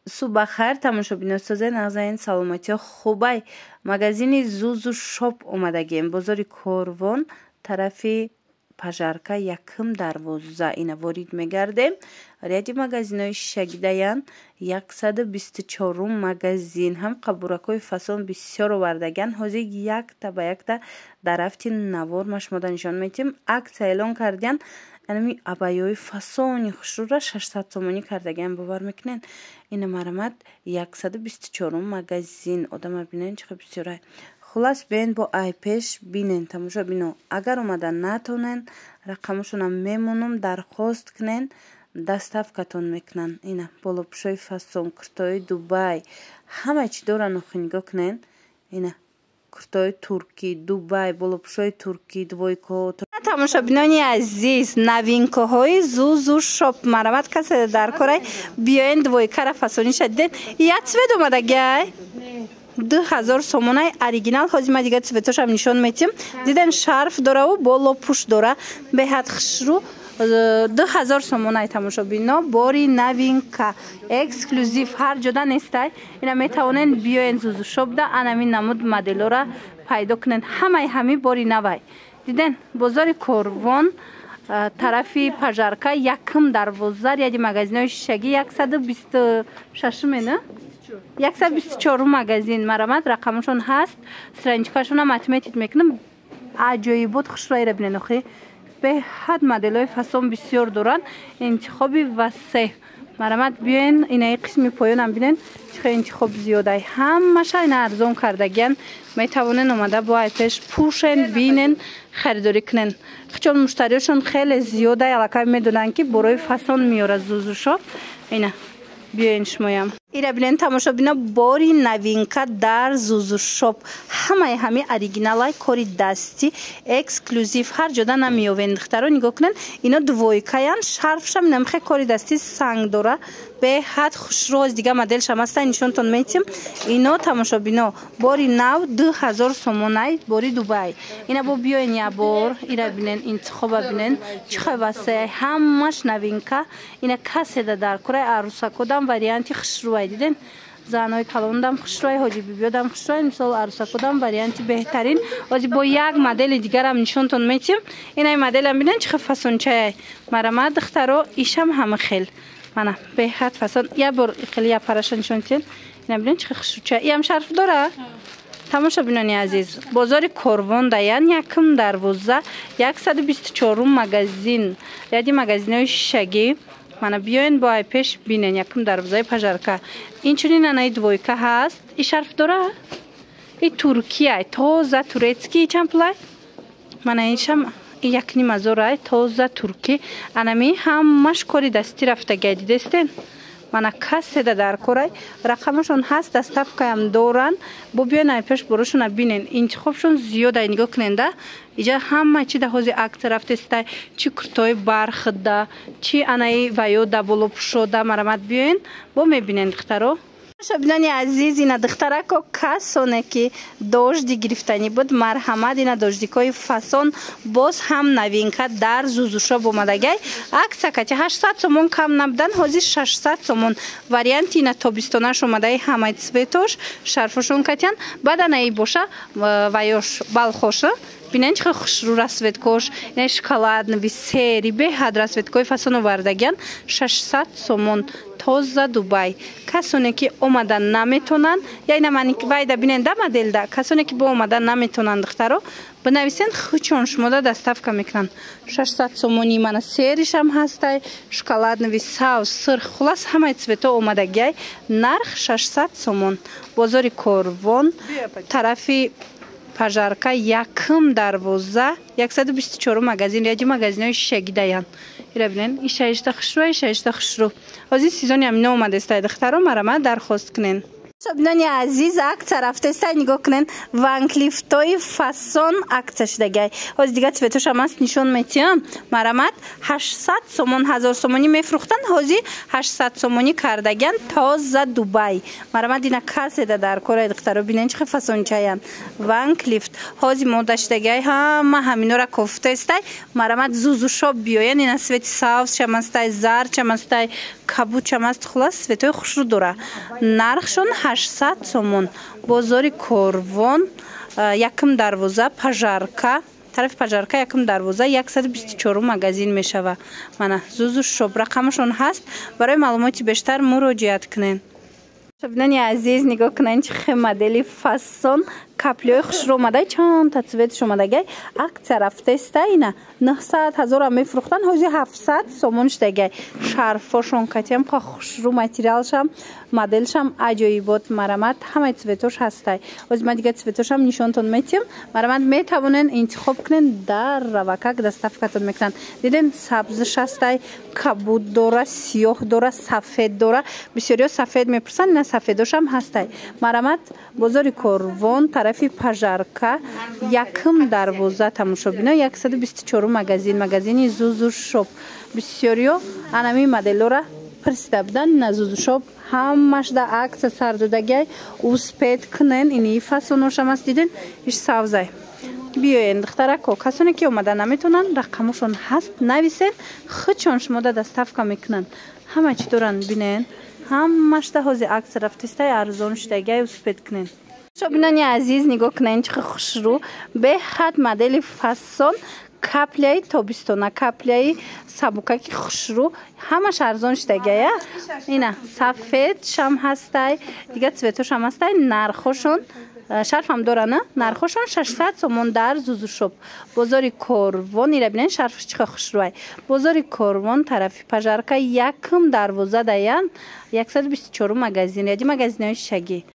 суба хайр тамошобиносозе нағзаин саломатиҳо хубай магазини Зузу шоп омадагем бозори Корвон тарафи пажарка 1-12 ина ворид мегардем. ряди магазинои шишагидаян 124 магазин ҳам қабуракҳои фасон бисёр овардаган. ҳозир якта ба якта дар рафти навор машмода нишон метим. аксия эълон кардиян ами абайёи фасони хушрура 600 сомонӣ кардаган. бовар мекунен ина марамат 124 магазин одама бинен чиқа бисёрай. хулас бен бо айпеш бинен тамошо бино. агар омада натонен рақамашонам мемонум дархост кунен доставкатон мекунан. ина болопӯшои фасон куртои Дубай ҳама чӣ доран охи нигоҳ кунен. ина куртои туркӣ Дубай болопӯшои туркӣ двойко. тамошобинони азиз новинкаҳои Зузу шоп марамат касе дар корай биёен двойкара фасони шадиден як цвет омадагай 2000 сомонай оригинал. ҳозир ма дигар цветошам нишон метим. диден шарф дораву боло пуш дора беҳад хушру 2000 сомонай тамошобино бори новинка эксклюзив ҳар ҷода нестай. ина метавонен биёен Зузу шоп да анами намуд моделора пайдо кунен. ҳамаи ҳами бори навай диден бозори Корвон тарафи пажарка 1-12 ряди магазинои шишагӣ 126 мена 124 магазин марамат рақамашон ҳаст. страничкашонам отметить мекунам. аҷоибот хушроира бинен охи беҳад моделҳои фасон бисёр доранд. интихоби васеъ марамат биёен инаи қисми поёнам бинен чихо интихоб зиёдай. ҳамаша ина арзон кардагиян. метавонен омада бо айпеш пушен бинен харидорӣ кунен. чун муштариёшон хеле зиёдай аллакай медонанд ки борои фасон меёрад Зузу шоп. ина биёен шумоям ира бинен тамошобино бори новинка дар Зузу шоп ҳамаи ҳами оригиналай кори дастӣ эксклюзив ҳар ҷода намеёвен. духтаро нигоҳ кунен ино двойкаян шарфшам намхе кори дастӣ санг дора беҳад хушрӯз дигар моделшам ҳастан нишонтон метим. ино тамошобино бори нав 2000 сомонай бори Дубай. ина бо биёен я бор ира бинен интихоба бинен чихо васеъ ҳамаш новинка. ина каседа дар курай арусакодам варианти хушрӯ диден занои калондам хушрӯй ҳоҷибибиёдам хушрӯй мисол арусакодам варианти беҳтарин. ҳозир бо як модели дигарам нишонтон метим. инаи моделам бинен чихо фасончаяй марамат духтаро ишам ҳама хел мана беҳад фасон. я бор хели я параша нишонтен ина бинен чихо хушрӯчая. иам шарф дора. тамошобинони азиз бозори Корвон даян 1-12 124 магазин ряди магазинои шишагӣ мана биёен бо айпеш бинен 1-12 пажарка. инчунин анаи двойка ҳаст. и шарф дора. и туркияй тоза турецкий чампулай мана ишам 1,5 тоза туркӣ анами ҳамаш кори дастӣ рафтагай дидестен. мана каседа дар корай рақамашон ҳаст доставкаям доран. бо биёен айпеш борошона бинен интихобшон зиёдай нигоҳ куненда. иҷа ҳама чи да ҳозир акция рафтестай чи куртои бархда чи анаи ваёда болопӯшода марамат биёен бо мебинен духтаро. шобинони азиз ина духтарако касоне ки дожди гирифтанӣ буд марҳамат ина дождикои фасон боз ҳам новинка дар Зузу шоп омадагай. акция кати 800 сомон кам набудан ҳозир 600 сомон варианти ина тобистонаш омадаи ҳамаи цветош шарфошон катян баданаи боша ваёш балхоша бинен чихо хушрӯ расветкош ина шоколаднови сери беҳад расветкои фасон овардагиян 600 сомон тоза Дубай. касоне ки омада наметонанд яйна мани вайда бинен да моделда касоне ки бо омада наметонанд духтаро бинависен хучон шумода доставка мекунанд. 600 сомони мана серишам ҳастай шоколаднови савз сир хулас ҳамаи цвето омадагиай нарх 600 сомон. бозори Корвон тарафи пажарка 1-12 124 магазин ряди магазинои шишагидаян. ира бинен ишаишта хушрӯ ҳозир сезони амино омадестай духтаро марамат дархост кунен. شبنانی عزیز акция рафтеста нигоҳ кунен ванклифтои фасон акция шудагай ҳози дига цветошам аст нишон метиҳам марамат 800 сомон 1000 сомонӣ мефурӯхтан ҳози 800 сомонӣ кардаган тоза Дубай марамат ина каседа дар кора духтаро бинен чихе фасончаян ванклифт ҳози мода шудагай ҳама ҳаминора кофтестай марамат зузушоб биёян ина свети савз чамастай зар чамастай кабуд чамаст хулас светои хушрӯ дора нархшон 800 сомон бозори Корвон якм дарвоза пажарка тарафи пажарка якм дарвоза 124 магазин мешава мана зузу шоб рақамашон ҳаст барои маълумоти бештар муроҷиат кунен шабинани азиз нигоҳ кунен чихе модели фасон каплиҳои хушрӯ омадай чанда цветш омадагай акция рафтеста ина 900 1000 мефурӯхтан ҳози 700 сомон шудагай шарфошон катиам ха хушрӯ материалшам моделшам аҷоибот марамат ҳамаи цветош ҳастай ҳози ма дига цветошам нишонтон метиҳам марамат метавонен интихоб кунен дар равакак доставкатон мекунанд диден сабзиш ҳастай кабуд дора сиёҳ дора сафед дора бисёриҳо сафед мепурсанд ина сафедошам ҳастай марамат бозори Корвон тарафи пажарка якм дарвоза тамошобино 124 магазини зузу шоп бисёриҳо анами моделора пирсида буданд ина зузу шоп ҳамашда акция сар додагай успед кунен ини фасоношам аст диден иш савзай биёен духтарако касоне ки омада наметонанд рақамошон ҳаст нависен хичон шумода доставка мекунанд ҳама чӣ доранд бинен ҳамашда ҳози акция рафтестай арзон шудагай успед кунен шобинони азиз нигоҳ кунен чихе хушрӯ беҳад модели фасон каплияи тобистона каплияи сабукаки хушрӯ ҳамаш арзон шудагая ина сафед шам ҳастай дига цветошам ҳастай нархошон шарфам дорана нархошон 600 сомон дар зузушоп бозори Корвон ира бинен шарфш чихе хушрӯай бозори Корвон тарафи пажарка якм дарвоза даян 124 магазин яди магазинҳои шагӣ